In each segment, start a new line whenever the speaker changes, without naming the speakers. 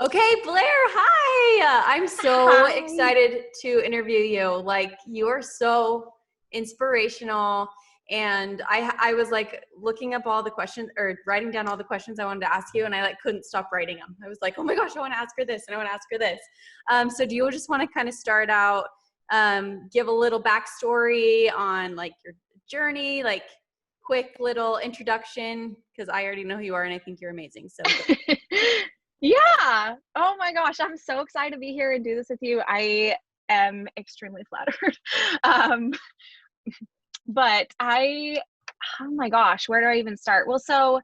Okay, Blair, hi. I'm so
Hi.
excited to interview you. Like, you are so inspirational. And I was like looking up all the questions or writing down all the questions I wanted to ask you, and I like couldn't stop writing them. I was like, oh my gosh, I want to ask her this and I want to ask her this. So do you just want to kind of start out, give a little backstory on like your journey, like quick little introduction? Because I already know who you are and I think you're amazing. So
Yeah. Oh my gosh, I'm so excited to be here and do this with you. I am extremely flattered. Um, but oh my gosh, where do I even start? Well, so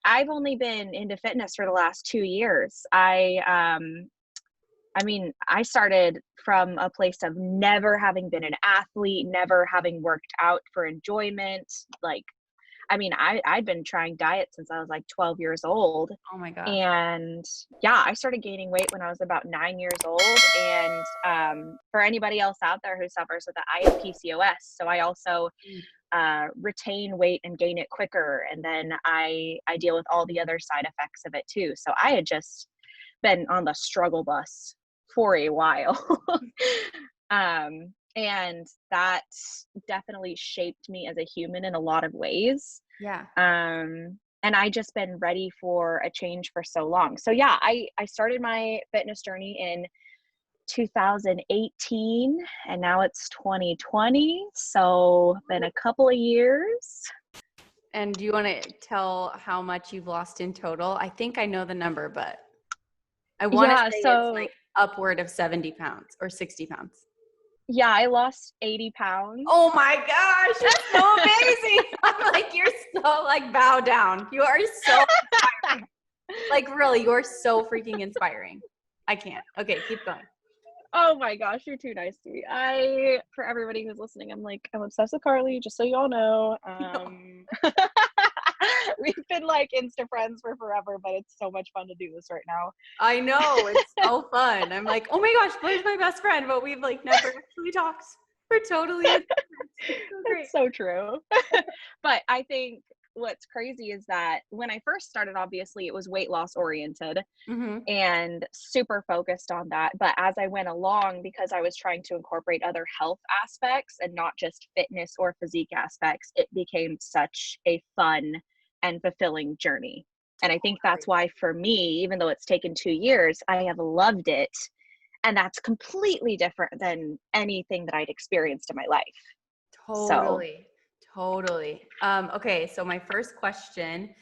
I've only been into fitness for the last 2 years. I started from a place of never having been an athlete, never having worked out for enjoyment. I'd been trying diet since I was like 12 years old.
oh my gosh.
And yeah, I started gaining weight when I was about 9 years old. And for anybody else out there who suffers with it, I have PCOS. So I also retain weight and gain it quicker. And then I deal with all the other side effects of it too. So I had just been on the struggle bus for a while. And that definitely shaped me as a human in a lot of ways.
Yeah.
And I just been ready for a change for so long. So yeah, I started my fitness journey in 2018 and now it's 2020. So been a couple of years.
And do you want to tell how much you've lost in total? I think I know the number, but I want to
Yeah,
say it's
so
like upward of 70 pounds or 60 pounds.
yeah, I lost 80 pounds.
Oh my gosh, you're so amazing. I'm like, you're so like bow down. You are so inspiring. Like really, you're so freaking inspiring. I can't. Okay, keep going.
Oh my gosh, you're too nice to me. For everybody who's listening, I'm obsessed with Carly, just so y'all know. We've been like Insta friends for forever, but it's so much fun to do this right now.
I know, it's so fun. I'm like, oh my gosh, Blair's my best friend, but we've like never actually talked. We're totally so great.
It's so true. But I think what's crazy is that when I first started, obviously it was weight loss oriented
Mm-hmm.
and super focused on that. But as I went along, because I was trying to incorporate other health aspects and not just fitness or physique aspects, it became such a fun and fulfilling journey. And I think that's why for me, even though it's taken 2 years, I have loved it. And that's completely different than anything that I'd experienced in my life. So
Totally. Totally. Okay, so my first question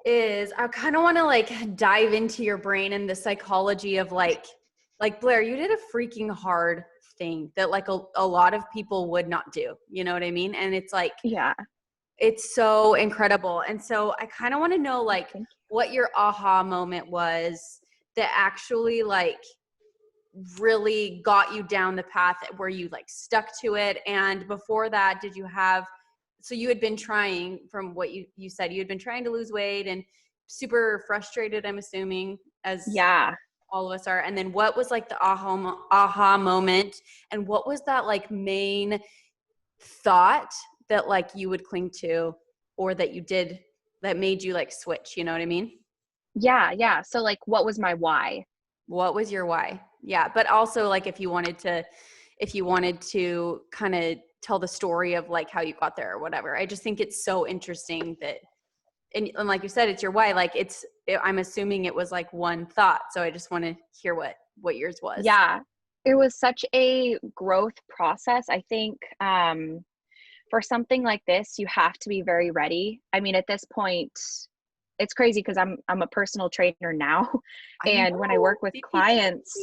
is I kind of want to like dive into your brain and the psychology of like Blair, you did a freaking hard thing that like a lot of people would not do. You know what I mean? And it's like
yeah,
it's so incredible. And so I kind of want to know like
thank
what your aha moment was that actually like really got you down the path where you like stuck to it. And before that, did you have, so you had been trying, from what you said, you had been trying to lose weight and super frustrated, I'm assuming,
you.
as
Yeah.
all of us are. And then what was like the aha moment, and what was that like main thought that like you would cling to, or that you did, that made you like switch, you know what I mean?
Yeah, yeah. So like what was my why?
What was your why? Yeah. But also like if you wanted to kind of tell the story of like how you got there or whatever. I just think it's so interesting that, and like you said, it's your why. Like I'm assuming it was like one thought. So I just want to hear what yours was.
Yeah. It was such a growth process. I think for something like this, you have to be very ready. I mean, at this point, it's crazy because I'm a personal trainer now.
I
And when I
know.
work with clients,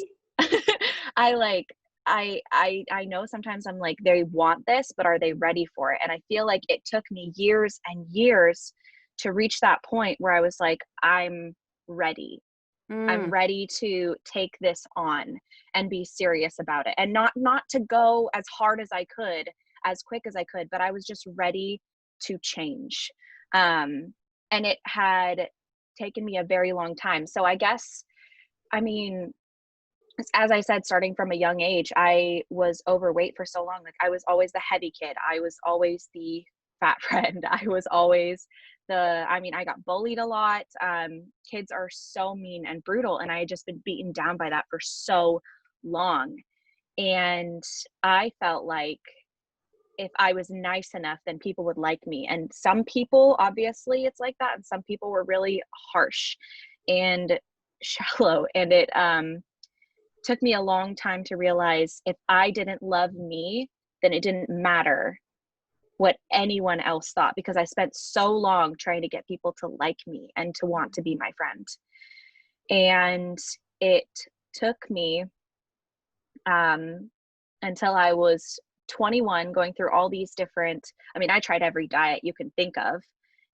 I like I know sometimes I'm like, they want this, but are they ready for it? And I feel like it took me years and years to reach that point where I was like, I'm ready. I'm
Mm,
ready to take this on and be serious about it. And not to go as hard as I could, as quick as I could, but I was just ready to change. And it had taken me a very long time. So I guess, I mean, as I said, starting from a young age, I was overweight for so long. Like I was always the heavy kid. I was always the fat friend. I was always I got bullied a lot. Kids are so mean and brutal, and I had just been beaten down by that for so long. And I felt like if I was nice enough, then people would like me. And some people, obviously, it's like that. And some people were really harsh and shallow. And it took me a long time to realize if I didn't love me, then it didn't matter what anyone else thought, because I spent so long trying to get people to like me and to want to be my friend. And it took me until I was 21, going through all these different, I tried every diet you can think of.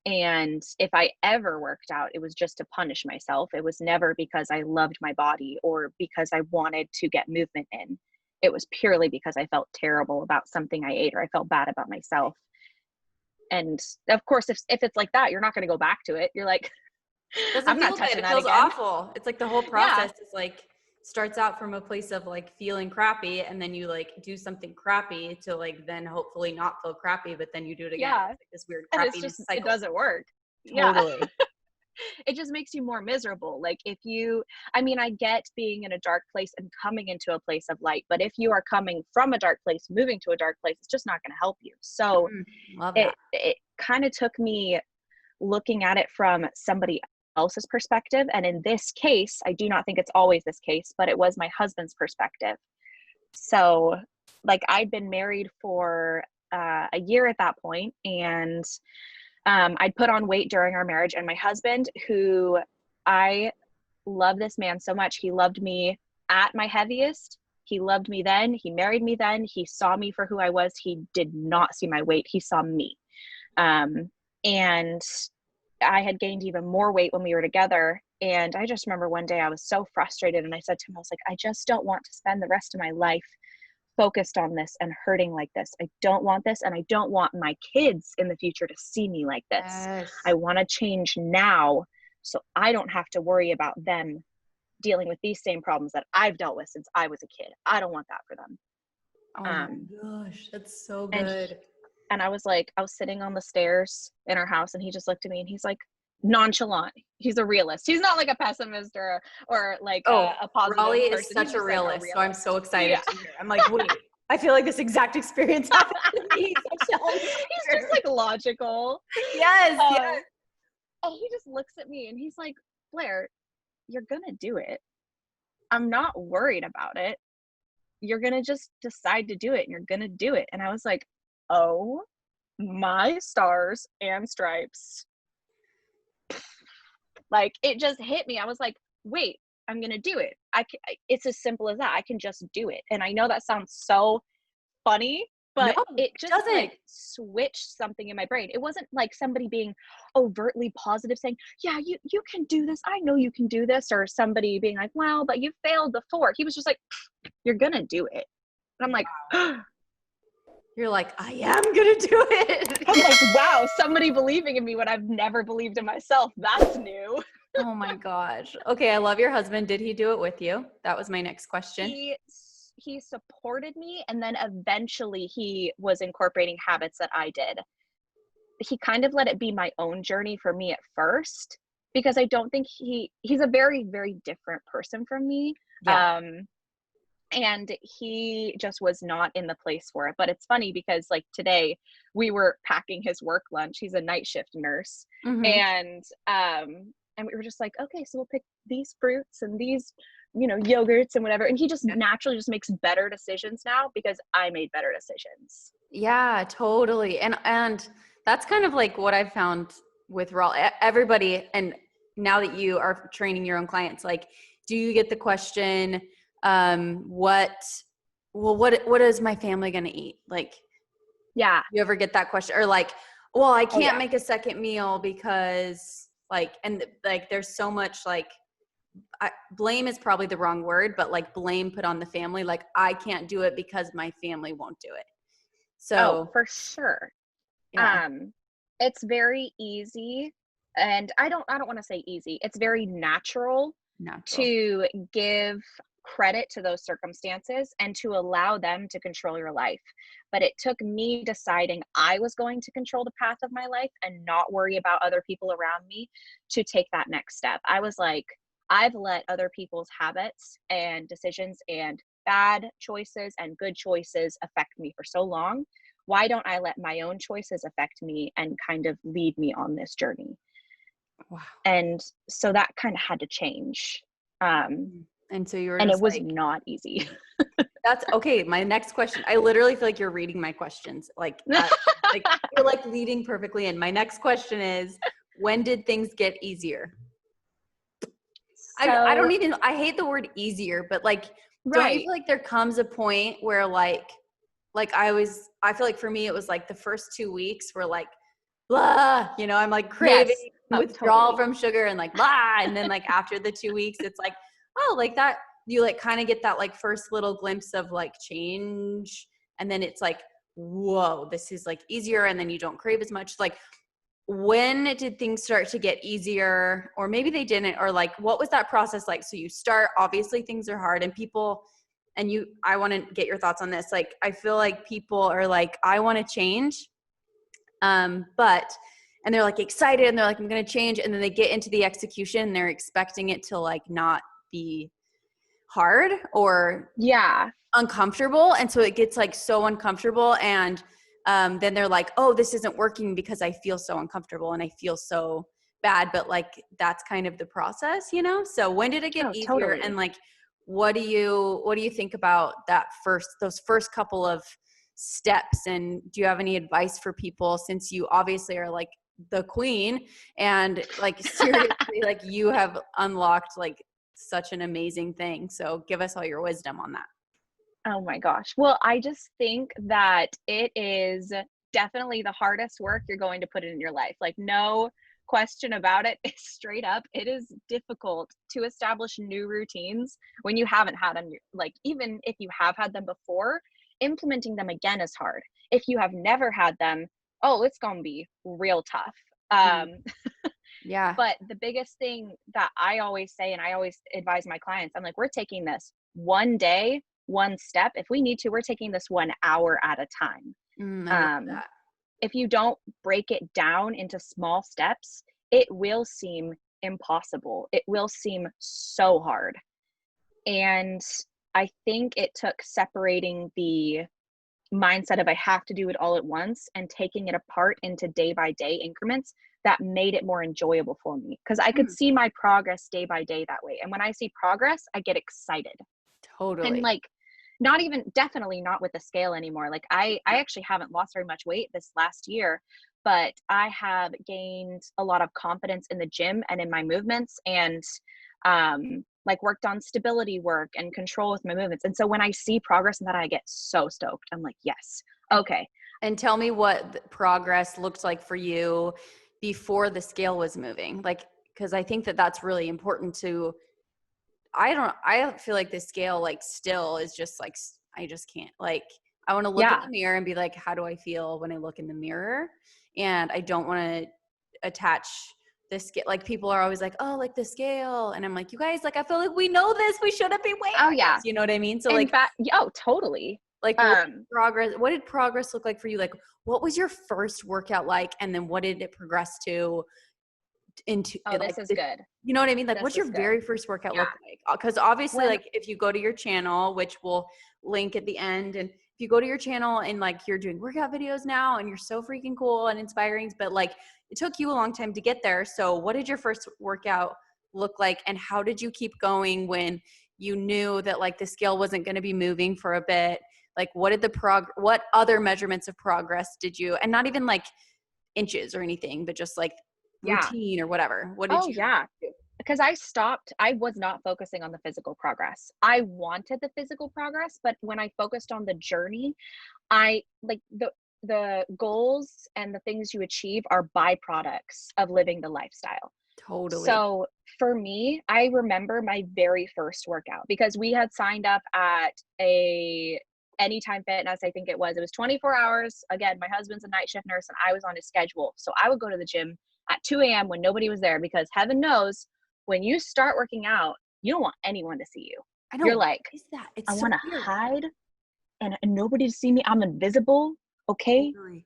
And if I ever worked out, it was just to punish myself. It was never because I loved my body or because I wanted to get movement in. It was purely because I felt terrible about something I ate, or I felt bad about myself. And of course, if it's like that, you're not going to go back to it. You're like,
Doesn't
I'm
feel
not
good.
touching
It
that
feels
again.
awful. It's like the whole process is like starts out from a place of like feeling crappy, and then you like do something crappy to like then hopefully not feel crappy, but then you do it again.
Yeah.
It's like this weird
And it's
crappiness
just, it
cycle.
doesn't work.
Totally.
Yeah. It just makes you more miserable. Like I get being in a dark place and coming into a place of light, but if you are coming from a dark place, moving to a dark place, it's just not going to help you. So
Love that.
it kind of took me looking at it from somebody else's perspective. And in this case, I do not think it's always this case, but it was my husband's perspective. So like I'd been married for a year at that point, and I'd put on weight during our marriage, and my husband, who I love this man so much, he loved me at my heaviest. He loved me then. He married me then. He saw me for who I was. He did not see my weight. He saw me. And I had gained even more weight when we were together. And I just remember one day I was so frustrated, and I said to him, I was like, I just don't want to spend the rest of my life focused on this and hurting like this. I don't want this. And I don't want my kids in the future to see me like this.
Yes.
I want to change now so I don't have to worry about them dealing with these same problems that I've dealt with since I was a kid. I don't want that for them.
Oh my gosh, that's so
And
good.
and I was sitting on the stairs in our house, and he just looked at me, and he's like, nonchalant. He's a realist. He's not like a pessimist or like a positive
Raleigh is
person.
such
He's
a
just like
realist, so I'm so excited
Yeah.
to hear. I'm like, wait, I feel like this exact experience happened to me. So
He's just like logical.
yes.
And he just looks at me and he's like, Blair, you're gonna do it. I'm not worried about it. You're gonna just decide to do it, and you're gonna do it. And I was like, oh my stars and stripes. Like it just hit me. I was like, wait, I'm gonna do it. It's as simple as that. I can just do it. And I know that sounds so funny, but
No,
it
it
just
doesn't.
like switched something in my brain. It wasn't like somebody being overtly positive saying, yeah, you can do this. I know you can do this. Or somebody being like, well, but you failed before. He was just like, you're gonna do it. And I'm like, wow.
You're like, I am gonna do it.
I'm like, wow, somebody believing in me when I've never believed in myself. That's new.
Oh my gosh. Okay, I love your husband. Did he do it with you? That was my next question.
He supported me, and then eventually he was incorporating habits that I did. He kind of let it be my own journey for me at first, because I don't think he's a very, very different person from me.
Yeah.
And he just was not in the place for it. But it's funny because like today we were packing his work lunch. He's a night shift nurse. And we were just like, okay, so we'll pick these fruits and these, yogurts and whatever. And he just naturally just makes better decisions now because I made better decisions.
Yeah, totally. And that's kind of like what I've found with everybody. And now that you are training your own clients, like, do you get the question, what is my family going to eat? Like,
yeah.
You ever get that question? Or like, well, I can't make a second meal because there's so much like, blame is probably the wrong word, but like blame put on the family. Like I can't do it because my family won't do it. So
for sure.
Yeah.
It's very easy, and I don't want to say easy. It's very natural to give credit to those circumstances and to allow them to control your life. But it took me deciding I was going to control the path of my life and not worry about other people around me to take that next step. I was like, I've let other people's habits and decisions and bad choices and good choices affect me for so long. Why don't I let my own choices affect me and kind of lead me on this journey?
Wow.
And so that kind of had to change.
And so you were
And it
just
was
like,
not easy.
that's okay. My next question, I literally feel like you're reading my questions. Like you're like leading perfectly in. My next question is, when did things get easier? I don't
So,
even, I hate the word easier, but like, don't you
right.
feel like there comes a point where like I feel like for me, it was like the first 2 weeks were like, blah, you know, I'm like craving
Yes. Oh,
withdrawal
totally.
from sugar and like, blah. And then like after the 2 weeks, it's like, oh, like that, you like kind of get that like first little glimpse of like change. And then it's like, whoa, this is like easier. And then you don't crave as much. Like, when did things start to get easier, or maybe they didn't, or like what was that process like? So you start, obviously things are hard, and people, and you, I want to get your thoughts on this. Like, I feel like people are like, I want to change, but and they're like excited and they're like, I'm going to change, and then they get into the execution and they're expecting it to like not be hard or
Yeah.
uncomfortable, and so it gets like so uncomfortable, and then they're like, oh, this isn't working because I feel so uncomfortable and I feel so bad, but like that's kind of the process, you know? So when did it get
Oh,
easier, and
totally.
like what do you think about those first couple of steps, and do you have any advice for people, since you obviously are like the queen, and like seriously like you have unlocked like such an amazing thing, so give us all your wisdom on that.
Oh my gosh. Well, I just think that it is definitely the hardest work you're going to put in your life. Like, no question about it. It's straight up. It is difficult to establish new routines when you haven't had them. Like, even if you have had them before, implementing them again is hard. If you have never had them, oh, it's going to be real tough.
Mm.
Um,
Yeah.
but the biggest thing that I always say, and I always advise my clients, I'm like, we're taking this one day, one step. If we need to, we're taking this 1 hour at a time.
I love
Um,
that.
if you don't break it down into small steps, it will seem impossible. It will seem so hard. And I think it took separating the mindset of I have to do it all at once and taking it apart into day by day increments that made it more enjoyable for me, because I could
Mm,
see my progress day by day that way. And when I see progress, I get excited. And
totally.
like, not even, definitely not with the scale anymore. Like, I actually haven't lost very much weight this last year, but I have gained a lot of confidence in the gym and in my movements, and like worked on stability work and control with my movements. And so when I see progress in that, I get so stoked. I'm like, yes, okay.
And tell me what the progress looked like for you before the scale was moving. Like, because I think that that's really important to, I feel like the scale like still is just like, I just can't, like, I want to look in
Yeah.
the mirror and be like, how do I feel when I look in the mirror? And I don't want to attach the scale. Like, people are always like, oh, like the scale. And I'm like, you guys, like, I feel like we know this. We shouldn't be wearing
Oh
this.
yeah.
You know what I mean? So
In
like,
fact, oh, totally.
like
Um,
what did progress look like for you? Like, what was your first workout like? And then what did it progress to into
oh,
like,
this is good.
you know what I mean? Like,
This
what's
is
your
good.
very first workout
Yeah.
look like? Because obviously,
When
like, if you go to your channel, which we'll link at the end, and if you go to your channel and like you're doing workout videos now and you're so freaking cool and inspiring, but like it took you a long time to get there. So what did your first workout look like, and how did you keep going when you knew that like the scale wasn't going to be moving for a bit? Like, what did what other measurements of progress did you, and not even like inches or anything, but just like
yeah.
routine or whatever. What did
Oh
you
yeah.
do?
Because I was not focusing on the physical progress. I wanted the physical progress, but when I focused on the journey, I like the goals and the things you achieve are byproducts of living the lifestyle.
Totally.
So for me, I remember my very first workout because we had signed up at a Anytime Fitness, I think it was 24 hours. Again, my husband's a night shift nurse and I was on his schedule. So I would go to the gym at 2 a.m. when nobody was there, because heaven knows when you start working out, you don't want anyone to see you.
I know.
You're like,
what is that?
I
It's so
want to
weird.
hide and nobody to see me. I'm invisible. Okay.
Totally.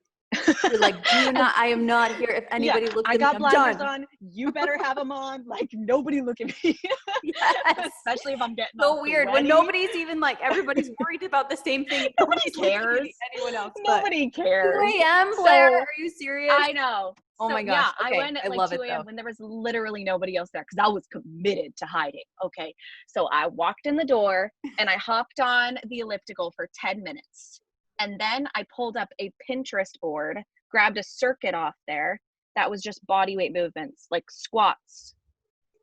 You're like, I am not here. If
Yeah,
anybody looks
I
at me,
got
I'm
blinders
done.
on. You better have them on. Like, nobody look at me.
Yes.
Especially if I'm getting
So
all
weird when
sweaty.
nobody's even like, everybody's worried about the same thing.
Nobody
Nobody's looking
cares.
at anyone else.
Nobody
But
cares.
2 a.m., Blair?
So
Are you serious?
I know.
Oh
So
my
yeah,
gosh.
I
Okay.
went at
I
like
love
2
it
a.m.
though.
when there was literally nobody else there because I was committed to hiding. Okay. So I walked in the door and I hopped on the elliptical for 10 minutes. And then I pulled up a Pinterest board, grabbed a circuit off there that was just body weight movements, like squats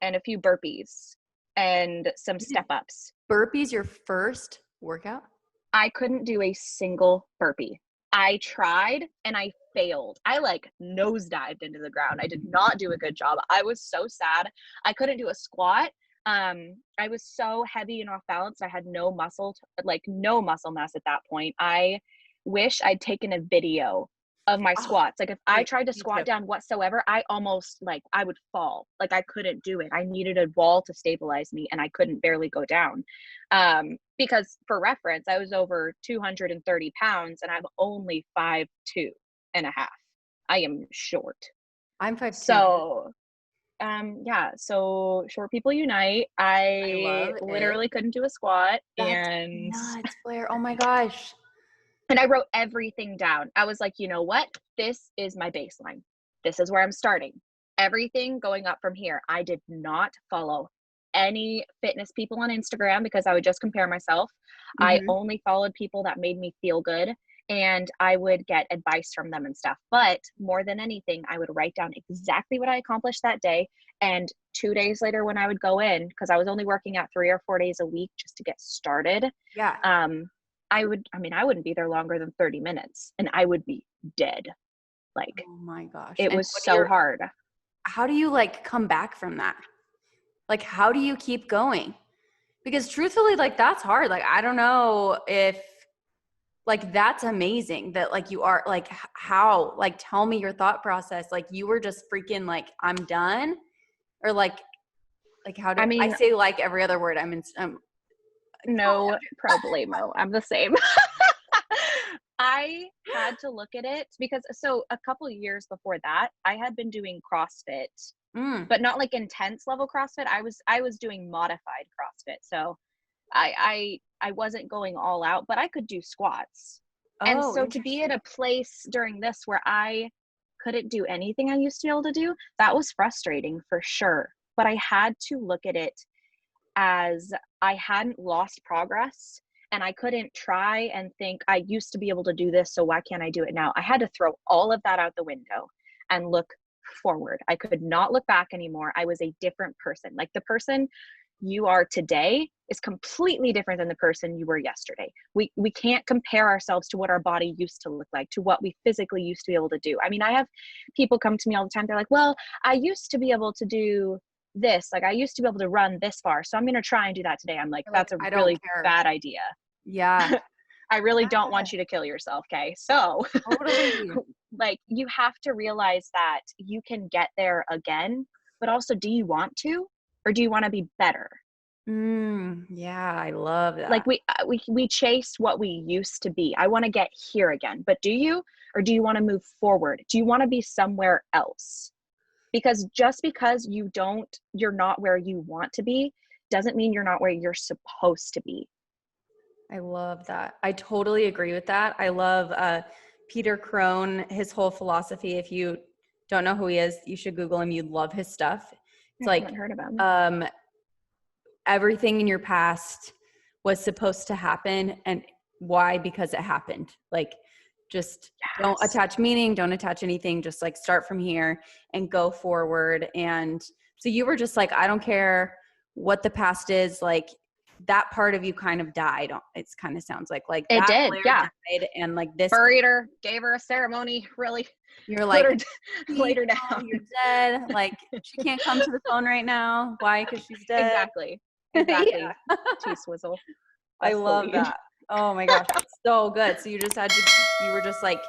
and a few burpees and some step ups.
Burpees your first workout?
I couldn't do a single burpee. I tried and I failed. I like nosedived into the ground. I did not do a good job. I was so sad. I couldn't do a squat. I was so heavy and off balance. I had no muscle, no muscle mass at that point. I wish I'd taken a video of my
Oh,
squats. Like if I
wait,
tried to
me
squat
too.
down whatsoever, I almost I would fall. Like I couldn't do it. I needed a wall to stabilize me and I couldn't barely go down. Because for reference, I was over 230 pounds and I'm only 5'2.5". I am short.
I'm 5'2".
So yeah, so short people unite.
I
I
love it.
literally couldn't do a squat
That's
and
nuts, Blair. Oh my gosh.
I wrote everything down. I was like, you know what? This is my baseline. This is where I'm starting. Everything going up from here. I did not follow any fitness people on Instagram because I would just compare myself. I
Mhm.
only followed people that made me feel good and I would get advice from them and stuff. But more than anything, I would write down exactly what I accomplished that day. And 2 days later, when I would go in, because I was only working out 3 or 4 days a week just to get started,
Yeah.
I wouldn't be there longer than 30 minutes and I would be dead. Like
Oh my gosh.
it
And
was so hard.
how do you like come back from that? Like, how do you keep going? Because truthfully, like that's hard. Like, I don't know if like, that's amazing that like you are like, how, like, tell me your thought process. Like you were just freaking like, I'm done, or like how do
I
I
mean,
say like every other word?
no problemo. I'm the same. I had to look at it because so a couple years before that, I had been doing CrossFit, but not like intense level CrossFit. I was doing modified CrossFit. So I wasn't going all out, but I could do squats. And
Oh,
so to be at a place during this where I couldn't do anything I used to be able to do, that was frustrating for sure. But I had to look at it as I hadn't lost progress and I couldn't try and think I used to be able to do this, so why can't I do it now? I had to throw all of that out the window and look forward. I could not look back anymore. I was a different person. Like the person you are today is completely different than the person you were yesterday. We can't compare ourselves to what our body used to look like, to what we physically used to be able to do. I mean, I have people come to me all the time. They're like, well, I used to be able to do this. Like I used to be able to run this far. So I'm going to try and do that today. I'm like, that's a
I don't
really
care.
bad idea.
Yeah.
I really don't want you to kill yourself. Okay. So
Totally.
like you have to realize that you can get there again, but also do you want to, or do you want to be better?
Yeah, I love that.
Like we chase what we used to be. I want to get here again, but do you, or do you want to move forward? Do you want to be somewhere else? Because just because you're not where you want to be, doesn't mean you're not where you're supposed to be.
I love that. I totally agree with that. I love Peter Crone, his whole philosophy. If you don't know who he is, you should Google him. You'd love his stuff. It's
I
like
haven't heard about him.
Everything in your past was supposed to happen. And why? Because it happened. Like, just don't attach meaning, don't attach anything, just like start from here and go forward. And so you were just like, I don't care what the past is, like that part of you kind of died. It's kind of sounds like
it
that
did.
Blair
Yeah.
died, and like this
buried her, gave her a ceremony, really.
You're like,
laid her down.
You're dead. Like she can't come to the phone right now. Why? Because she's dead.
Exactly. T-swizzle.
I love that. Oh my gosh, that's so good. So you were just like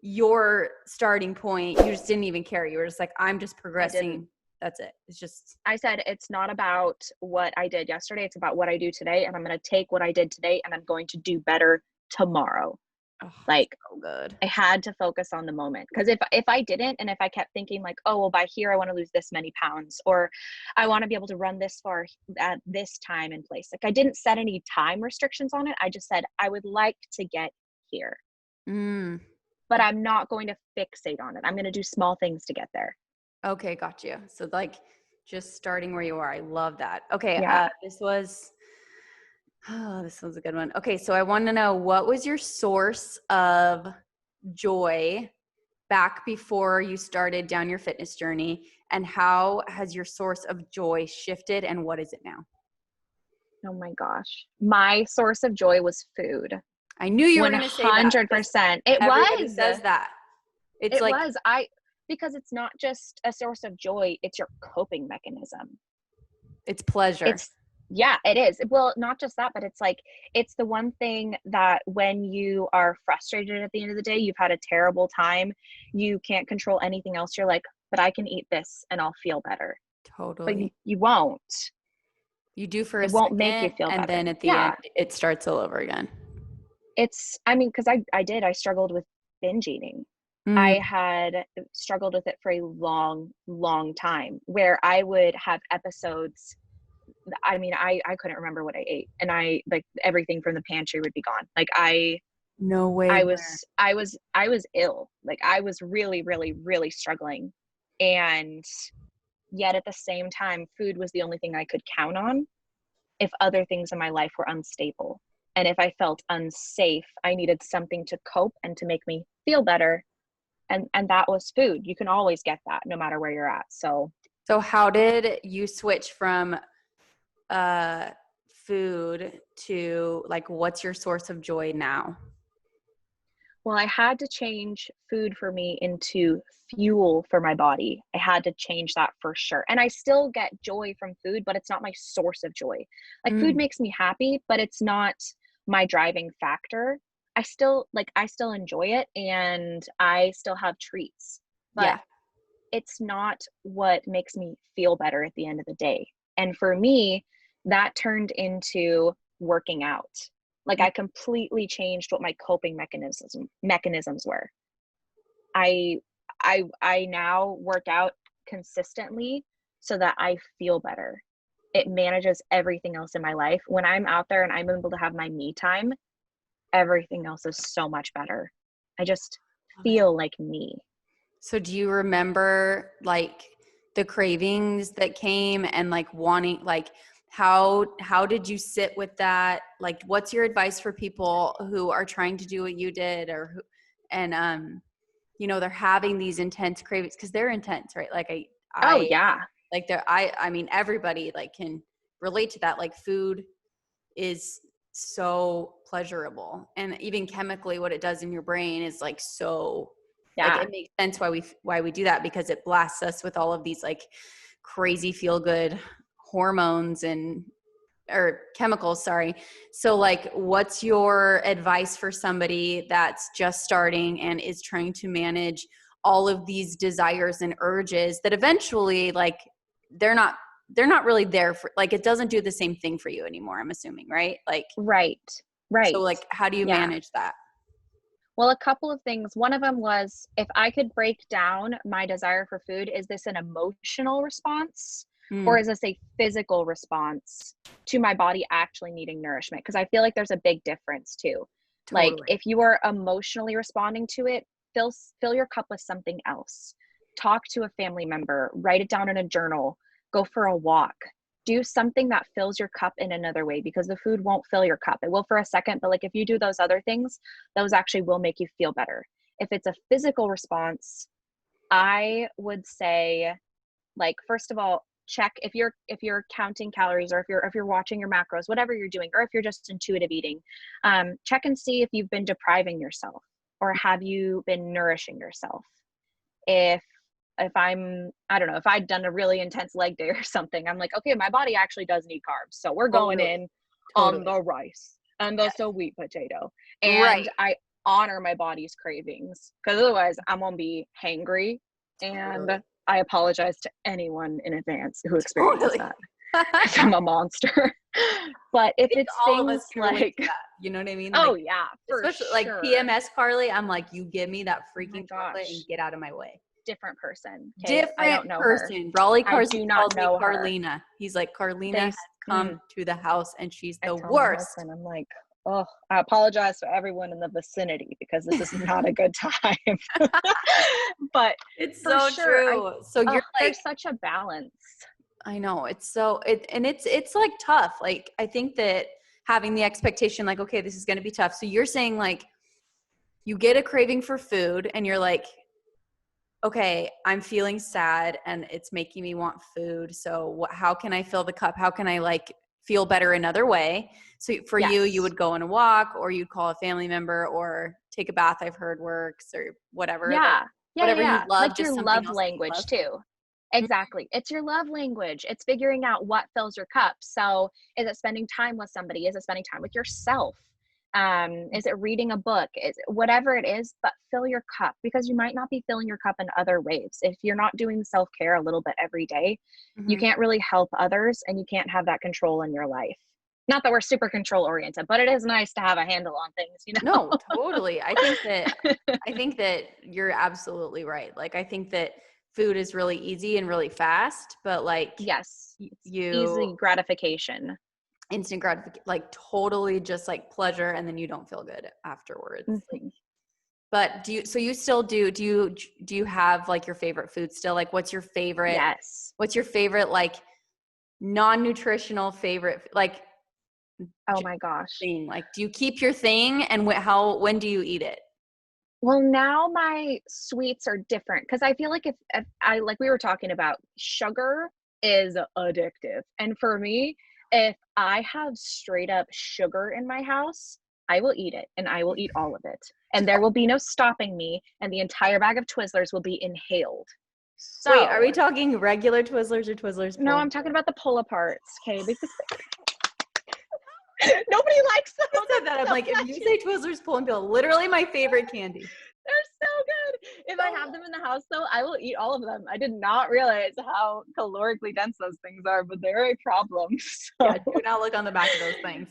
your starting point. You just didn't even care. You were just like, I'm just progressing That's it. It's just,
I said, it's not about what I did yesterday. It's about what I do today. And I'm going to take what I did today and I'm going to do better tomorrow.
oh,
Like,
so good.
I had to focus on the moment. Because if I didn't, and if I kept thinking like, oh, well, by here I want to lose this many pounds, or I want to be able to run this far at this time and place. Like, I didn't set any time restrictions on it. I just said I would like to get here, but I'm not going to fixate on it. I'm going to do small things to get there.
Okay, got you. So like just starting where you are. I love that. Okay,
Yeah.
this was a good one. Okay, so I want to know, what was your source of joy back before you started down your fitness journey, and how has your source of joy shifted, and what is it now?
Oh my gosh. My source of joy was food.
I knew you were going to say that.
100%. It
Everybody
was.
says that. It's
It
like,
was. Because it's not just a source of joy, it's your coping mechanism.
it's pleasure.
Yeah, it is. Well, not just that, but it's like, it's the one thing that when you are frustrated at the end of the day, you've had a terrible time, you can't control anything else. You're like, but I can eat this and I'll feel better.
Totally.
But you won't.
You do for a
It won't
second,
make you feel
and
better.
then at the end, it starts all over again.
Because I struggled with binge eating. I had struggled with it for a long, long time, where I would have episodes. I mean, I couldn't remember what I ate, and I like everything from the pantry would be gone. Like
No way.
I was ill. Like I was really, really, really struggling. And yet at the same time, food was the only thing I could count on if other things in my life were unstable. And if I felt unsafe, I needed something to cope and to make me feel better. And that was food. You can always get that no matter where you're at. So
how did you switch from food to like, what's your source of joy now?
well, I had to change food for me into fuel for my body. I had to change that for sure. And I still get joy from food, but it's not my source of joy. Like food makes me happy, but it's not my driving factor. I still enjoy it and I still have treats, but it's not what makes me feel better at the end of the day. And for me, that turned into working out. Like I completely changed what my coping mechanisms were. I now work out consistently so that I feel better. It manages everything else in my life. When I'm out there and I'm able to have my me time, everything else is so much better. I just feel like me.
So do you remember like the cravings that came and like wanting, like how did you sit with that? Like, what's your advice for people who are trying to do what you did, or who, and you know, they're having these intense cravings, because they're intense, right? Like
Oh yeah.
like I mean, everybody like can relate to that. Like food is so pleasurable, and even chemically what it does in your brain is like, so like it makes sense why we do that, because it blasts us with all of these like crazy feel good hormones or chemicals, sorry. So like, what's your advice for somebody that's just starting and is trying to manage all of these desires and urges that eventually, like, they're not really there for, like, it doesn't do the same thing for you anymore, I'm assuming, right? Like,
right.
So like, how do you manage that?
Well, a couple of things. One of them was, if I could break down my desire for food, is this an emotional response or is this a physical response to my body actually needing nourishment? Because I feel like there's a big difference too.
Totally.
Like if you are emotionally responding to it, fill your cup with something else. Talk to a family member, write it down in a journal, go for a walk. Do something that fills your cup in another way, because the food won't fill your cup. It will for a second, but like if you do those other things, those actually will make you feel better. If it's a physical response, I would say, like, first of all, check if you're counting calories, or if you're watching your macros, whatever you're doing, or if you're just intuitive eating, check and see if you've been depriving yourself, or have you been nourishing yourself. If I don't know, if I'd done a really intense leg day or something, I'm like, okay, my body actually does need carbs. So we're going in on the rice and the sweet potato. And I honor my body's cravings, because otherwise I'm going to be hangry and I apologize to anyone in advance who experiences
Totally.
that. 'Cause I'm a monster. But if it's
All of us
things
can relate
like,
to that. You know what I mean?
oh
Like,
yeah, for
especially like
sure.
PMS Carly, I'm like, you give me that
Oh my
freaking chocolate and
gosh,
get out of my way.
different person. Okay, I
Different
don't know her.
person. Raleigh
I
Carson
do not
calls me
know her.
Carlina. He's like, Carlina has
They,
come to the house and she's
I
the
tell my
worst.
husband, I'm like, oh, I apologize to everyone in the vicinity because this is not a good time. But
It's
for
so
sure,
true. So you're like,
there's such a balance.
I know it's like tough. Like, I think that having the expectation, like, okay, this is going to be tough. So you're saying like, you get a craving for food and you're like, okay, I'm feeling sad and it's making me want food. So how can I fill the cup? How can I like feel better another way? So for you, you
Yes.
would go on a walk or you'd call a family member or take a bath, I've heard works, or whatever, like
Yeah. Yeah.
whatever you
Yeah.
love,
Like
just
your
something
love
else that you love.
language too.
Mhm.
Exactly. It's your love language. It's figuring out what fills your cup. So is it spending time with somebody? Is it spending time with yourself? Is it reading a book? Is it, whatever it is, but fill your cup, because you might not be filling your cup in other ways. If you're not doing self-care a little bit every day, you
Mhm.
can't really help others and you can't have that control in your life. Not that we're super control oriented, but it is nice to have a handle on things, you know?
No, totally. I think that you're absolutely right. Like, I think that food is really easy and really fast, but like
Yes. It's
you
easy gratification.
instant gratification, like totally just like pleasure, and then you don't feel good afterwards. Like,
Mhm.
but so you still do you have like your favorite food still? Like,
Yes.
what's your favorite like non-nutritional favorite, like
Oh
just
my gosh.
thing? Like, do you keep your thing, and when do you eat it?
Well, now my sweets are different because I feel like if I, like we were talking about, sugar is addictive. And for me, if I have straight up sugar in my house, I will eat it and I will eat all of it. And there will be no stopping me, and the entire bag of Twizzlers will be inhaled.
Wait, are we
So,
talking regular Twizzlers or Twizzlers
no,
pull?
I'm talking about the pull aparts, okay? Because nobody likes those.
You said that, I'm
So
like, if you
much.
say Twizzlers pull and peel, literally my favorite candy.
They're so good. If I have them in the house, though, I will eat all of them. I did not realize how calorically dense those things are, but they're a problem.
Yeah, do not look on the back of those things.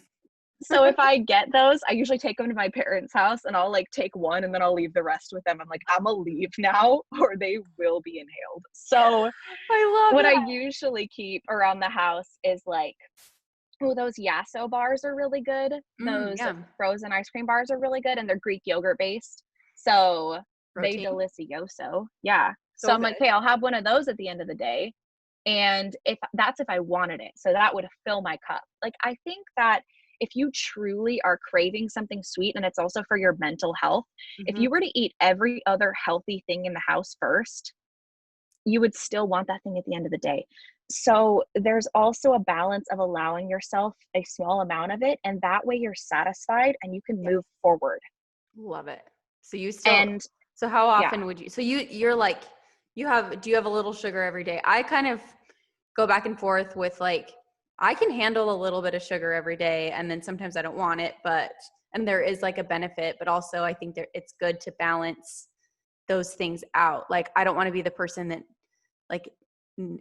So if I get those, I usually take them to my parents' house and I'll like take one and then I'll leave the rest with them. I'm like, I'm gonna leave now or they will be inhaled. So
I love
what I
that.
usually keep around the house is like, oh, those Yasso bars are really good. Those
Yeah.
frozen ice cream bars are really good, and they're Greek yogurt based. So they
Protein.
delicioso. Yeah. So
So
I'm like,
good.
hey, I'll have one of those at the end of the day. And if I wanted it. So that would fill my cup. Like, I think that if you truly are craving something sweet and it's also for your mental health, if
Mhm.
you were to eat every other healthy thing in the house first, you would still want that thing at the end of the day. So there's also a balance of allowing yourself a small amount of it, and that way you're satisfied and you can
Yeah.
move forward.
Love it. So you still,
And
so how
yeah,
often would you, so you're like, do you have a little sugar every day? I kind of go back and forth with like, I can handle a little bit of sugar every day and then sometimes I don't want it, and there is like a benefit, but also I think it's good to balance those things out. Like, I don't want to be the person that like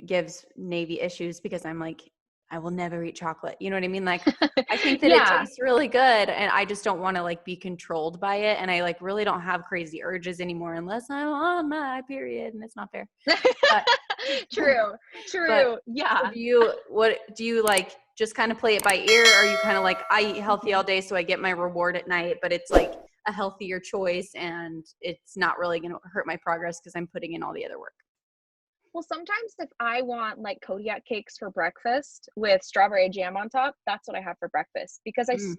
gives Navy issues because I'm like, I will never eat chocolate. You know what I mean? Like, I think that it
yeah,
tastes really good and I just don't want to like be controlled by it. And I like really don't have crazy urges anymore unless I'm on my period, and it's not fair. But,
true,
but
true.
so
Yeah.
what do you like just kind of play it by ear? Or are you kind of like, I eat healthy
Mhm.
all day, so I get my reward at night, but it's like a healthier choice and it's not really going to hurt my progress because I'm putting in all the other work.
Well, sometimes if I want like Kodiak cakes for breakfast with strawberry jam on top, that's what I have for breakfast, because
Mm,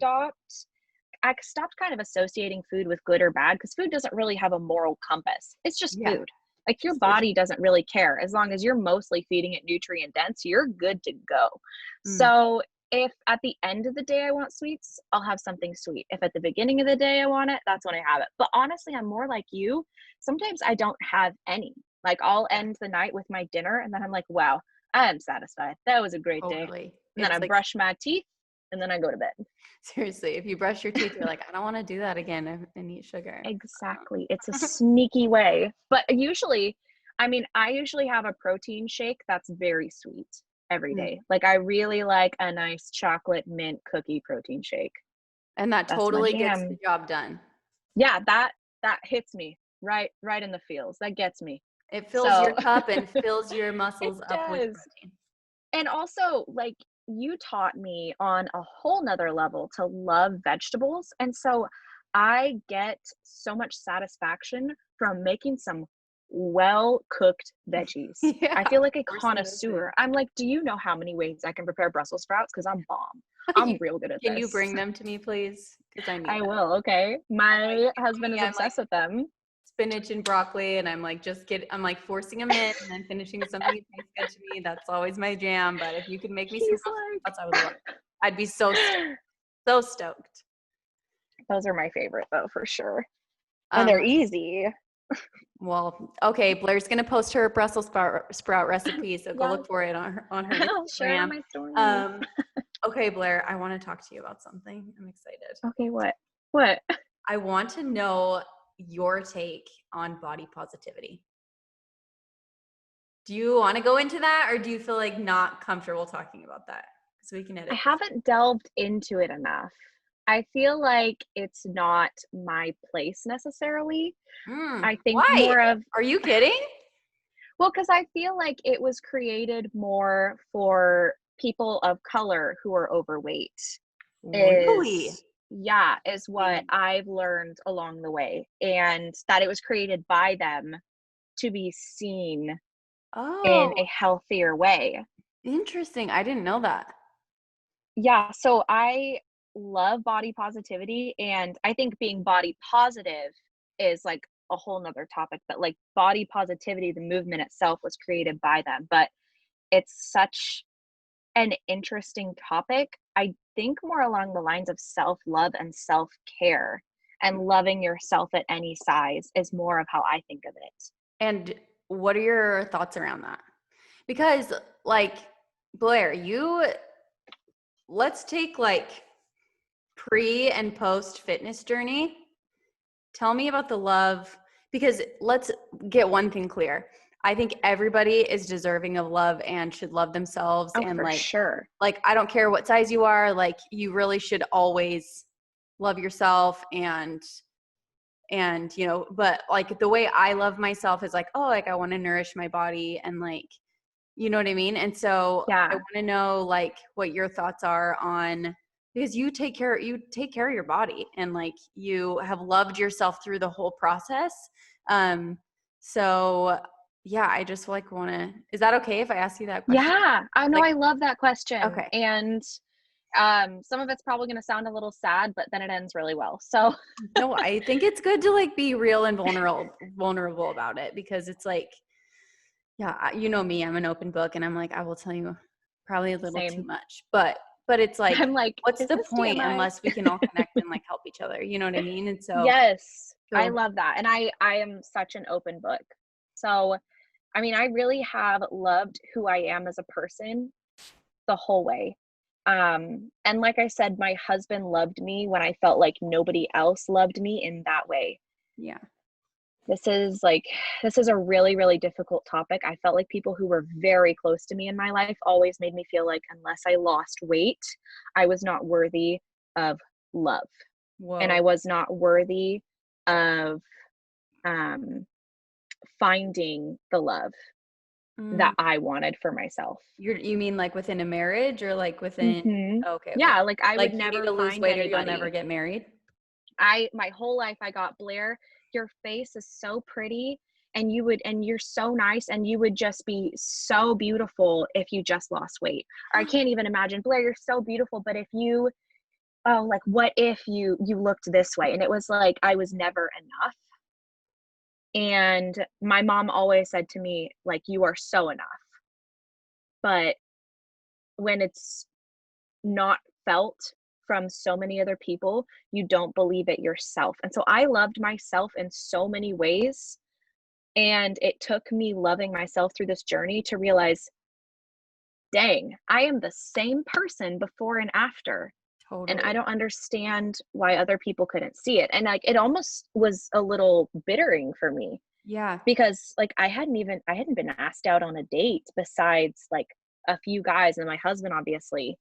I stopped kind of associating food with good or bad, because food doesn't really have a moral compass. It's just
yeah,
food. Like, your
just food.
body doesn't really care. As long as you're mostly feeding it nutrient dense, you're good to go.
Mm,
So if at the end of the day I want sweets, I'll have something sweet. If at the beginning of the day I want it, that's when I have it. But honestly, I'm more like you. Sometimes I don't have any. Like, I'll
yeah,
end the night with my dinner and then I'm like, wow, I am satisfied. That was a great day.
totally.
And then I
It's like,
brush my teeth and then I go to bed.
seriously, if you brush your teeth, you're like, I don't want to do that again and eat sugar.
Exactly. It's a sneaky way. But usually I mean, I usually have a protein shake that's very sweet every
Mm.
day. Like I really like a nice chocolate mint cookie protein shake.
And that
That's my
totally gets the
jam.
job done.
Yeah, that hits me right in the feels. That gets me.
It fills
So
your cup and fills your
it
muscles up with
does.
protein.
And also, like, you taught me on a whole nother level to love vegetables. And so I get so much satisfaction from making some well cooked veggies.
Yeah,
I feel like a
forcing those things.
connoisseur. I'm like, do you know how many ways I can prepare Brussels sprouts? Because I'm bomb. I'm real good at
Can you
this.
bring them to me, please? Because I need
I
them.
will. Okay.
I'm like,
My
you know
husband
me,
is
I'm like
obsessed with them.
spinach and broccoli, and I'm like I'm like forcing them in and then finishing with something that tastes good to me. That's always my jam. But if you could make me some
He's
Brussels
like,
sprouts, I would love it. I'd be so stoked. So stoked.
those are my favorite though, for sure. And they're easy.
Well, okay, Blair's gonna post her Brussels sprout recipe, so go
Yes.
look for it on her
I'll share it on
Instagram.
my story.
Okay, Blair, I want to talk to you about something. I'm excited.
Okay, what? What?
I want to know your take on body positivity. Do you want to go into that, or do you feel like not comfortable talking about that? So we can
I
edit this.
haven't delved into it enough. I feel like it's not my place necessarily. I think
Why?
more of,
Are you kidding?
well, because I feel like it was created more for people of color who are overweight.
Really?
Is what I've learned along the way, and that it was created by them to be seen in
Oh,
a healthier way.
interesting. I didn't know that.
Yeah, so I love body positivity, and I think being body positive is like a whole nother topic, but like body positivity, the movement itself was created by them. But it's such an interesting topic. I think more along the lines of self-love and self-care, and loving yourself at any size is more of how I think of it.
And what are your thoughts around that? Because, like, Blair, let's take like pre and post fitness journey. Tell me about the love, because let's get one thing clear. I think everybody is deserving of love and should love themselves.
Oh,
And
for sure.
like, I don't care what size you are, like you really should always love yourself and but like the way I love myself is like, oh, like I want to nourish my body and like, you know what I mean? And so I
Yeah.
want to know like what your thoughts are on, because you take care of your body and like you have loved yourself through the whole process. So yeah, I just like want to, is that okay if I ask you that question?
Yeah. I know.
Like,
I love that question.
okay.
And some of it's probably going to sound a little sad, but then it ends really well. So
No, I think it's good to like be real and vulnerable about it, because it's like, yeah, you know me, I'm an open book and I'm like, I will tell you probably a little too
same.
much, but it's like,
I'm like,
what's
is
the
this
point
TMI?
unless we can all connect and like help each other? You know what I mean? And so,
Yes. I
so
love that. And I am such an open book. So, I mean, I really have loved who I am as a person the whole way. And like I said, my husband loved me when I felt like nobody else loved me in that way.
yeah.
This is a really, really difficult topic. I felt like people who were very close to me in my life always made me feel like unless I lost weight, I was not worthy of love. And
Whoa.
I was not worthy of finding the love that
Mm.
I wanted for myself.
You mean like within a marriage or like within,
Hmm.
okay, okay.
Yeah, like I would
Like you need
never
to lose
find
weight or you'll never
anybody.
get married.
My whole life I got, Blair, your face is so pretty, and you're so nice, and you would just be so beautiful if you just lost weight. Or I can't even imagine, Blair, you're so beautiful, but if you, oh, like what if you looked this way? And it was like I was never enough. And my mom always said to me, like, you are so enough. But when it's not felt from so many other people, you don't believe it yourself. And so I loved myself in so many ways. And it took me loving myself through this journey to realize, dang, I am the same person before and after. And I
Totally.
don't understand why other people couldn't see it. And like it almost was a little bittering for me
Yeah.
because like I hadn't been asked out on a date besides like a few guys and my husband, obviously,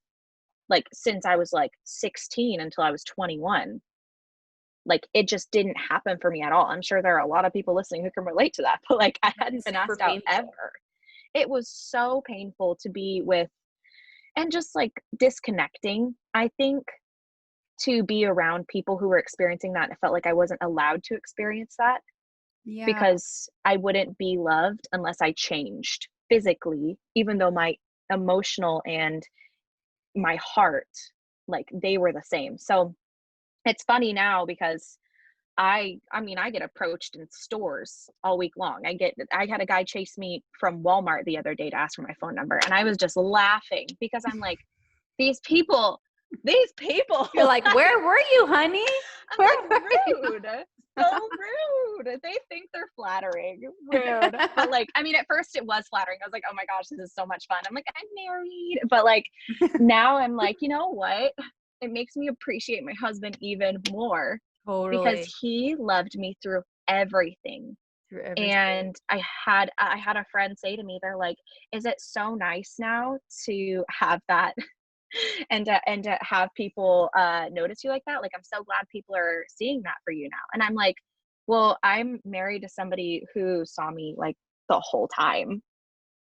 like since I was like 16 until I was 21. Like it just didn't happen for me at all. I'm sure there are a lot of people listening who can relate to that, but like I hadn't been
Super
asked out
painful.
ever. It was so painful to be with and just like disconnecting, I think, to be around people who were experiencing that. And it felt like I wasn't allowed to experience that
Yeah.
because I wouldn't be loved unless I changed physically, even though my emotional and my heart, like they were the same. So it's funny now because I mean, I get approached in stores all week long. I had a guy chase me from Walmart the other day to ask for my phone number, and I was just laughing because I'm like, these people, these people.
You're like, where were you, honey?
I'm
Where
like,
were you?
rude, so rude. They think they're flattering, rude. But like, I mean, at first it was flattering. I was like, oh my gosh, this is so much fun. I'm like, I'm married, but like now I'm like, you know what? It makes me appreciate my husband even more because
Totally.
he loved me through everything.
Through every stage.
And I had a friend say to me, they're like, is it so nice now to have that and to have people notice you like that? Like, I'm so glad people are seeing that for you now. And I'm like, well, I'm married to somebody who saw me like the whole time.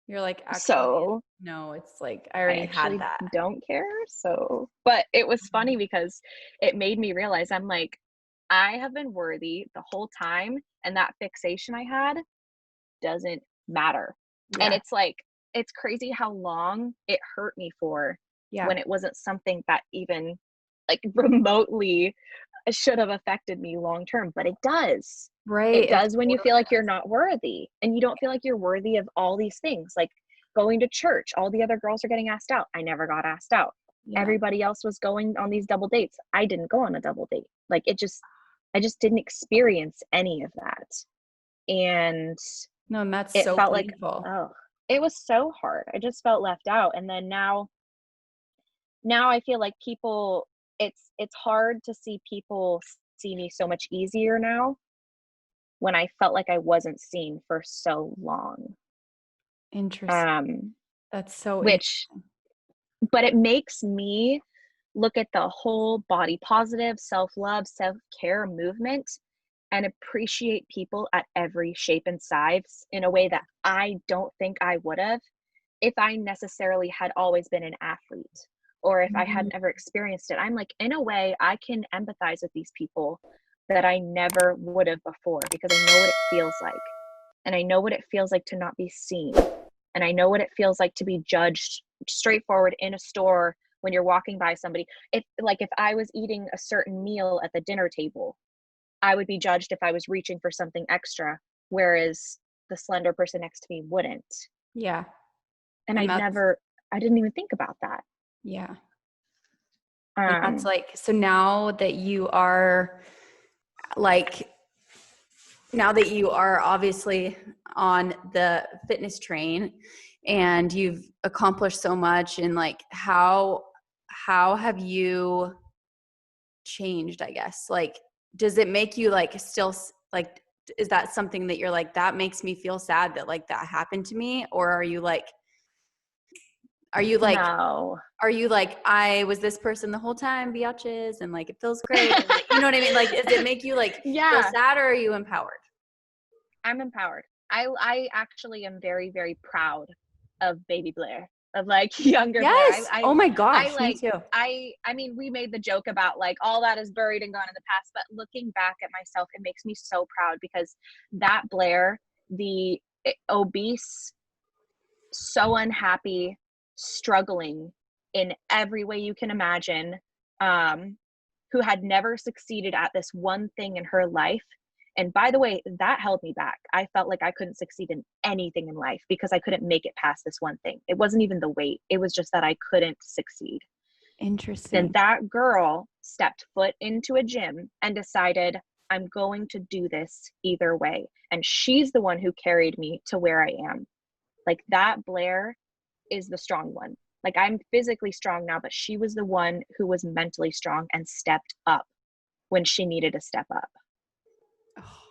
You're like, actually,
So
no, it's like I
I
already had
actually
that.
don't care. So, but it was
Mhm.
funny because it made me realize I'm like, I have been worthy the whole time, and that fixation I had doesn't matter. And
Yeah.
it's like, it's crazy how long it hurt me for
Yeah.
when it wasn't something that even like remotely should have affected me long term, but it does.
Right.
It
It
does when you
totally
feel like you're
does.
not worthy and you don't feel like you're worthy of all these things. Like going to church, all the other girls are getting asked out. I never got asked out.
Yeah.
Everybody else was going on these double dates. I didn't go on a double date. Like I just didn't experience any of that. And
No, and that's
it
so
felt like,
painful.
oh, it was so hard. I just felt left out. And then now I feel like people, it's hard to see people see me so much easier now when I felt like I wasn't seen for so long.
Interesting.
Um,
That's so
which,
interesting.
but it makes me look at the whole body positive, self love, self care movement and appreciate people at every shape and size in a way that I don't think I would have if I necessarily had always been an athlete or if I
Mhm.
hadn't ever experienced it. I'm like, in a way, I can empathize with these people that I never would have before because I know what it feels like. And I know what it feels like to not be seen. And I know what it feels like to be judged straightforward in a store when you're walking by somebody. If I was eating a certain meal at the dinner table, I would be judged if I was reaching for something extra, whereas the slender person next to me wouldn't.
Yeah.
And
And that's
I didn't even think about that.
yeah. And that's
Um,
like, so now that you are like, now that you are obviously on the fitness train and you've accomplished so much, and like how have you changed, I guess? Like, does it make you like still like, is that something that you're like, that makes me feel sad that like that happened to me? Or are you like,
no,
are you like, I was this person the whole time, biatches, and like, it feels great. And like, you know what I mean? Like, does it make you like feel
yeah,
sad, or are you empowered?
I'm empowered. I actually am very, very proud of baby Blair, of like younger Blair.
Yes. Oh my
I
gosh. Me
like,
too.
I mean, we made the joke about like all that is buried and gone in the past, but looking back at myself, it makes me so proud because that Blair, the obese, so unhappy, struggling in every way you can imagine, um, who had never succeeded at this one thing in her life. And by the way, that held me back. I felt like I couldn't succeed in anything in life because I couldn't make it past this one thing. It wasn't even the weight, it was just that I couldn't succeed. Then
Interesting.
that girl stepped foot into a gym and decided, I'm going to do this either way. And she's the one who carried me to where I am. Like that Blair is the strong one. Like I'm physically strong now, but she was the one who was mentally strong and stepped up when she needed to step up.
Oh,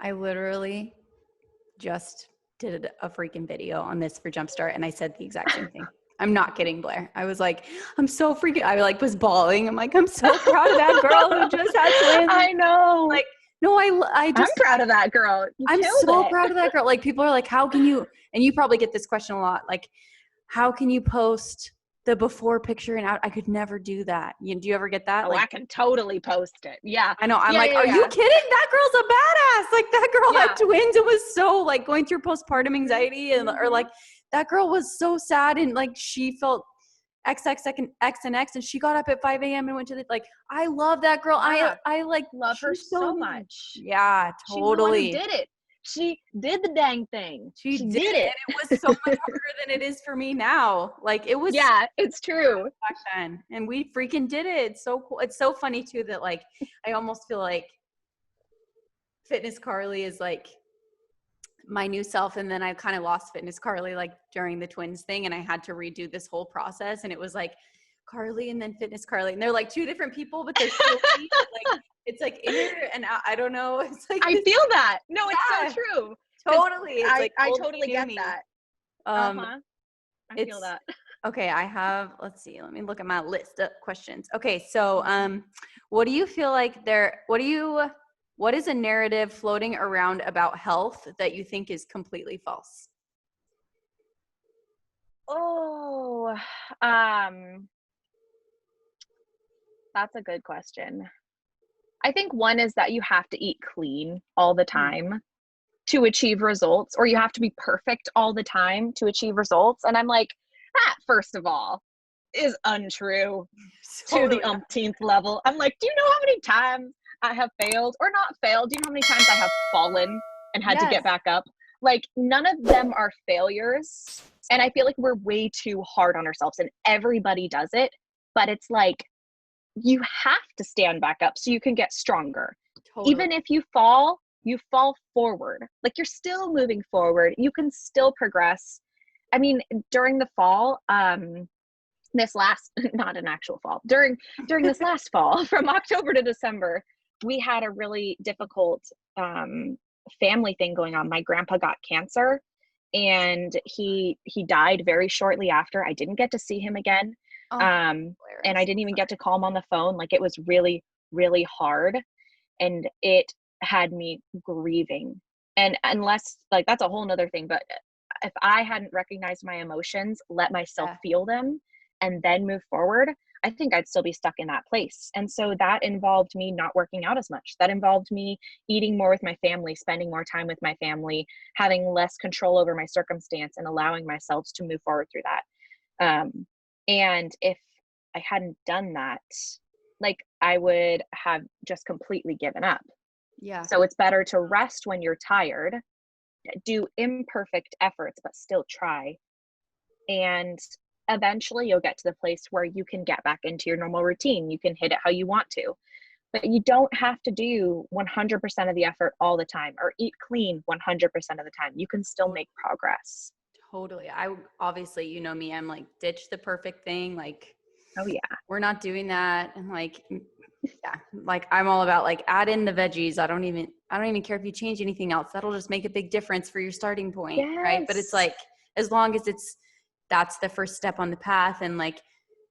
I literally just did a freaking video on this for Jumpstart, and I said the exact same thing. I'm not kidding, Blair. I was like, I'm so freaking, I like was bawling. I'm like, I'm so proud of that girl who just had twins.
I know.
Like, no, I just,
I'm proud of that girl.
I'm so proud of that girl. Like, people are like, how can you, and you probably get this question a lot, like, how can you post the before picture and out? I could never do that. Do you ever get that?
Oh,
like,
I can totally post it. Yeah.
I know. I'm like, are you kidding? That girl's a badass. Like, that girl had twins and was so like going through postpartum anxiety, and or like that girl was so sad, and like she felt X and X, and she got up at 5 a.m. and went to the, like, I love that girl.
Yeah.
I like
love her so much.
Yeah, totally.
She's the one who did it. She did the dang thing.
She did it. And it was so much harder than it is for me now. Like, it was.
Yeah, it's true.
Back then. And we freaking did it. It's so cool. It's so funny too that like, I almost feel like Fitness Carly is like my new self. And then I kind of lost Fitness Carly like during the twins thing. And I had to redo this whole process. And it was like Carly and then Fitness Carly. And they're like two different people, but they're still like, it's like inner and out. I don't know. It's like
I feel that. No, it's so true.
Totally. It's like
I totally get that. I feel that.
Okay, I have, let's see, let me look at my list of questions. Okay, so what do you feel like what is a narrative floating around about health that you think is completely false?
Oh, that's a good question. I think one is that you have to eat clean all the time to achieve results, or you have to be perfect all the time to achieve results. And I'm like, that, first of all, is untrue to the umpteenth level. I'm like, do you know how many times I have failed or not failed? Do you know how many times I have fallen and had to get back up? Like, none of them are failures. And I feel like we're way too hard on ourselves, and everybody does it. But it's like, you have to stand back up so you can get stronger. Totally. Even if you fall forward. Like, you're still moving forward. You can still progress. I mean, during the fall, this last, not an actual fall, during this last fall, from October to December, we had a really difficult family thing going on. My grandpa got cancer, and he died very shortly after. I didn't get to see him again. And I didn't even get to call him on the phone. Like, it was really, really hard, and it had me grieving. And unless, like, that's a whole nother thing, but if I hadn't recognized my emotions, let myself feel them, and then move forward, I think I'd still be stuck in that place. And so that involved me not working out as much. That involved me eating more with my family, spending more time with my family, having less control over my circumstance, and allowing myself to move forward through that. And if I hadn't done that, like, I would have just completely given up. Yeah. So it's better to rest when you're tired, do imperfect efforts, but still try. And eventually you'll get to the place where you can get back into your normal routine. You can hit it how you want to, but you don't have to do 100% of the effort all the time, or eat clean 100% of the time. You can still make progress.
Totally. I obviously, you know me, I'm like, ditch the perfect thing. Like,
oh yeah,
we're not doing that. And like, yeah, like, I'm all about like, add in the veggies. I don't even care if you change anything else. That'll just make a big difference for your starting point. Yes. Right. But it's like, as long as that's the first step on the path. And like,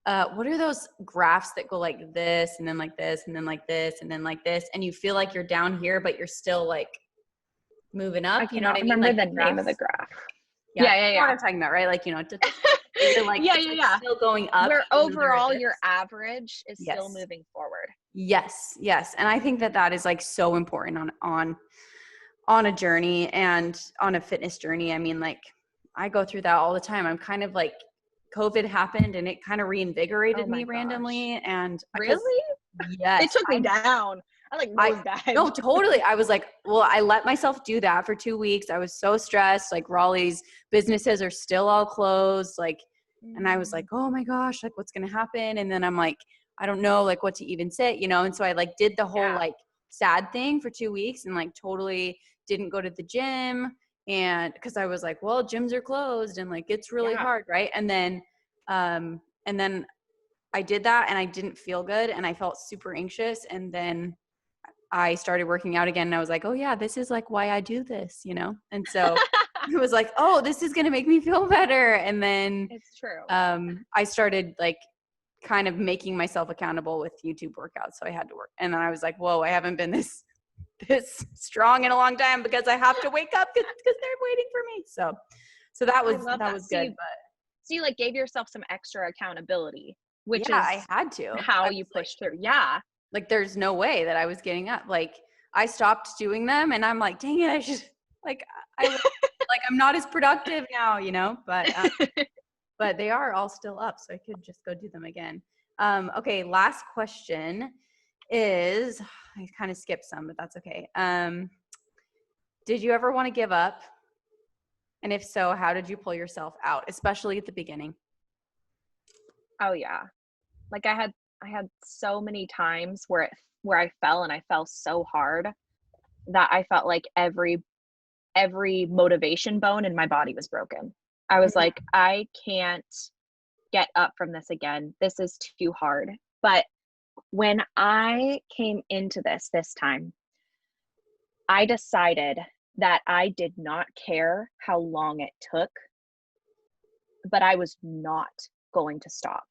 what are those graphs that go like this, and then like this, and then like this, and then like this, and you feel like you're down here, but you're still like moving up? You know what I mean?
Remember
like
the name of the graph.
Yeah. You know what I'm talking about, right? Like, you know, you're like, like still going up.
Where overall your average is still moving forward.
Yes. And I think that is like so important on a journey, and on a fitness journey. I mean, like, I go through that all the time. I'm kind of like, COVID happened and it kind of reinvigorated me randomly. And
really?
Yes.
It took me down. I like nosedived.
No, totally. I was like, well, I let myself do that for 2 weeks. I was so stressed. Like, Raleigh's businesses are still all closed. Like, and I was like, oh my gosh, like, what's going to happen? And then I'm like, I don't know, like, what to even say, you know? And so I like did the whole like sad thing for 2 weeks, and like totally didn't go to the gym. And cause I was like, well, gyms are closed, and like, it's really hard. Right. And then I did that, and I didn't feel good, and I felt super anxious. And then I started working out again and I was like, oh yeah, this is like why I do this, you know? And so it was like, oh, this is going to make me feel better. And then
It's true.
I started like kind of making myself accountable with YouTube workouts. So I had to work. And then I was like, whoa, I haven't been this strong in a long time because I have to wake up because they're waiting for me. So that was good.
So you like gave yourself some extra accountability, which
Yeah,
is
I had to.
how
I
you
was
push through. Yeah.
like, there's no way that I was getting up. Like, I stopped doing them, and I'm like, dang it, I should like like I'm not as productive now, you know. But they are all still up, so I could just go do them again. Okay, last question is I kind of skipped some, but that's okay. Did you ever want to give up? And if so, how did you pull yourself out, especially at the beginning?
Oh yeah. Like I had so many times where I fell, and I fell so hard that I felt like every motivation bone in my body was broken. I was like, I can't get up from this again. This is too hard. But when I came into this time, I decided that I did not care how long it took, but I was not going to stop,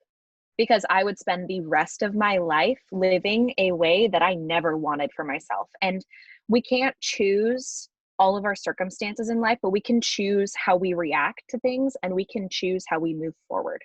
because I would spend the rest of my life living a way that I never wanted for myself. And we can't choose all of our circumstances in life, but we can choose how we react to things, and we can choose how we move forward.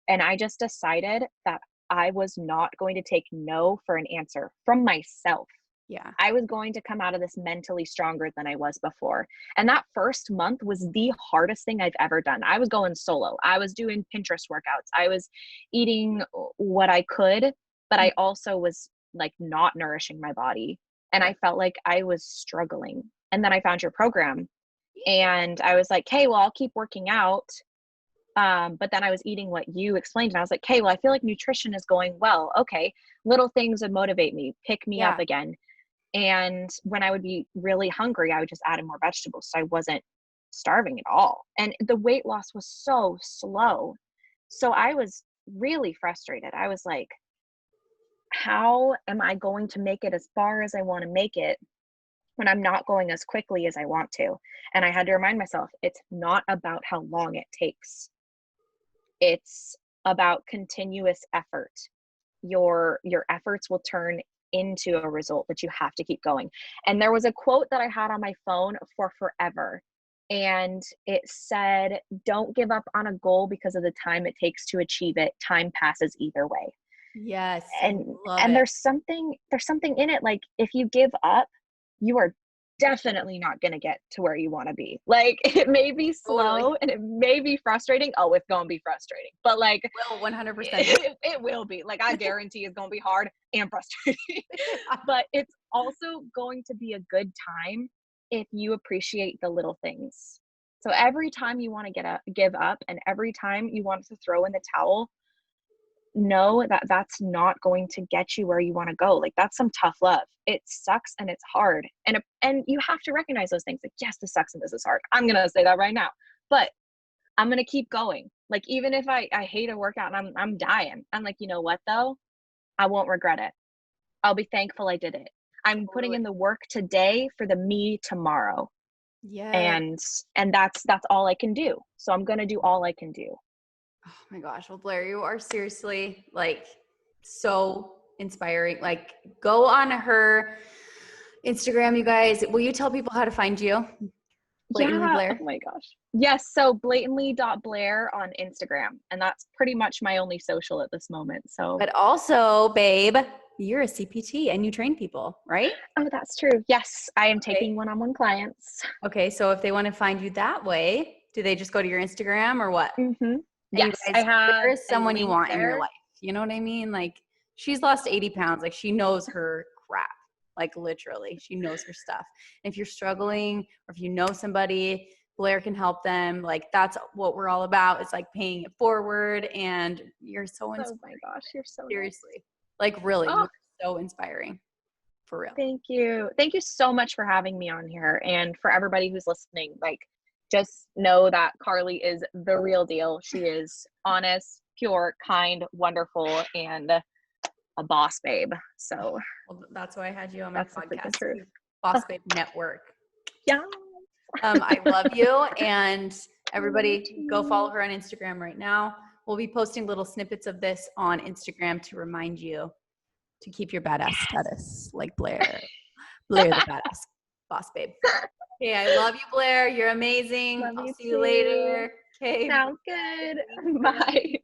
And I just decided that I was not going to take no for an answer from myself.
Yeah.
I was going to come out of this mentally stronger than I was before. And that first month was the hardest thing I've ever done. I was going solo. I was doing Pinterest workouts. I was eating what I could, but I also was like not nourishing my body. And I felt like I was struggling. And then I found your program, and I was like, hey, well, I'll keep working out. But then I was eating what you explained, and I was like, hey, well, I feel like nutrition is going well. Okay. Little things would motivate me, pick me up again. And when I would be really hungry, I would just add in more vegetables. So I wasn't starving at all. And the weight loss was so slow. So I was really frustrated. I was like, how am I going to make it as far as I want to make it when I'm not going as quickly as I want to? And I had to remind myself, it's not about how long it takes. It's about continuous effort. Your efforts will turn into a result, but you have to keep going. And there was a quote that I had on my phone for forever, and it said, don't give up on a goal because of the time it takes to achieve it. Time passes either way.
Yes.
And there's something in it. Like, if you give up, you are definitely not going to get to where you want to be. Like, it may be slow and it may be frustrating. Oh, it's going to be frustrating, but like,
will 100%.
It will be. Like, I guarantee it's going to be hard and frustrating, but it's also going to be a good time if you appreciate the little things. So every time you want to give up, and every time you want to throw in the towel, know that that's not going to get you where you want to go. Like, that's some tough love. It sucks and it's hard. And you have to recognize those things. Like, yes, this sucks and this is hard. I'm going to say that right now, but I'm going to keep going. Like, even if I hate a workout and I'm dying, I'm like, you know what though? I won't regret it. I'll be thankful I did it. I'm putting in the work today for the me tomorrow.
Yeah.
And that's all I can do. So I'm going to do all I can do.
Oh my gosh. Well, Blair, you are seriously like so inspiring. Like, go on her Instagram, you guys. Will you tell people how to find you? Blatantly Blair.
Oh my gosh. Yes. So blatantly.blair on Instagram. And that's pretty much my only social at this moment. So,
but also, babe, you're a CPT and you train people, right?
Oh, that's true. Yes. I am taking one-on-one clients.
Okay. So if they want to find you that way, do they just go to your Instagram or what?
Mm-hmm. Yes,
guys,
I have.
There is someone you want in your life. You know what I mean? Like, she's lost 80 pounds. Like, she knows her crap. Like, literally, she knows her stuff. And if you're struggling, or if you know somebody, Blair can help them. Like, that's what we're all about. It's like paying it forward. And you're so inspiring.
Oh my gosh, you're so
seriously.
Nice.
Like, really, you're so inspiring. For real.
Thank you. Thank you so much for having me on here. And for everybody who's listening, like, just know that Carly is the real deal. She is honest, pure, kind, wonderful, and a boss babe. So
Well, that's why I had you on my
that's the freaking
podcast,
truth.
Boss Babe Network.
Yeah.
I love you, and everybody go follow her on Instagram right now. We'll be posting little snippets of this on Instagram to remind you to keep your badass status, like Blair. Blair the badass boss babe. Okay, I love you, Blair. You're amazing.
Love
I'll
you
see you
too.
later. Okay.
Sounds good. Bye.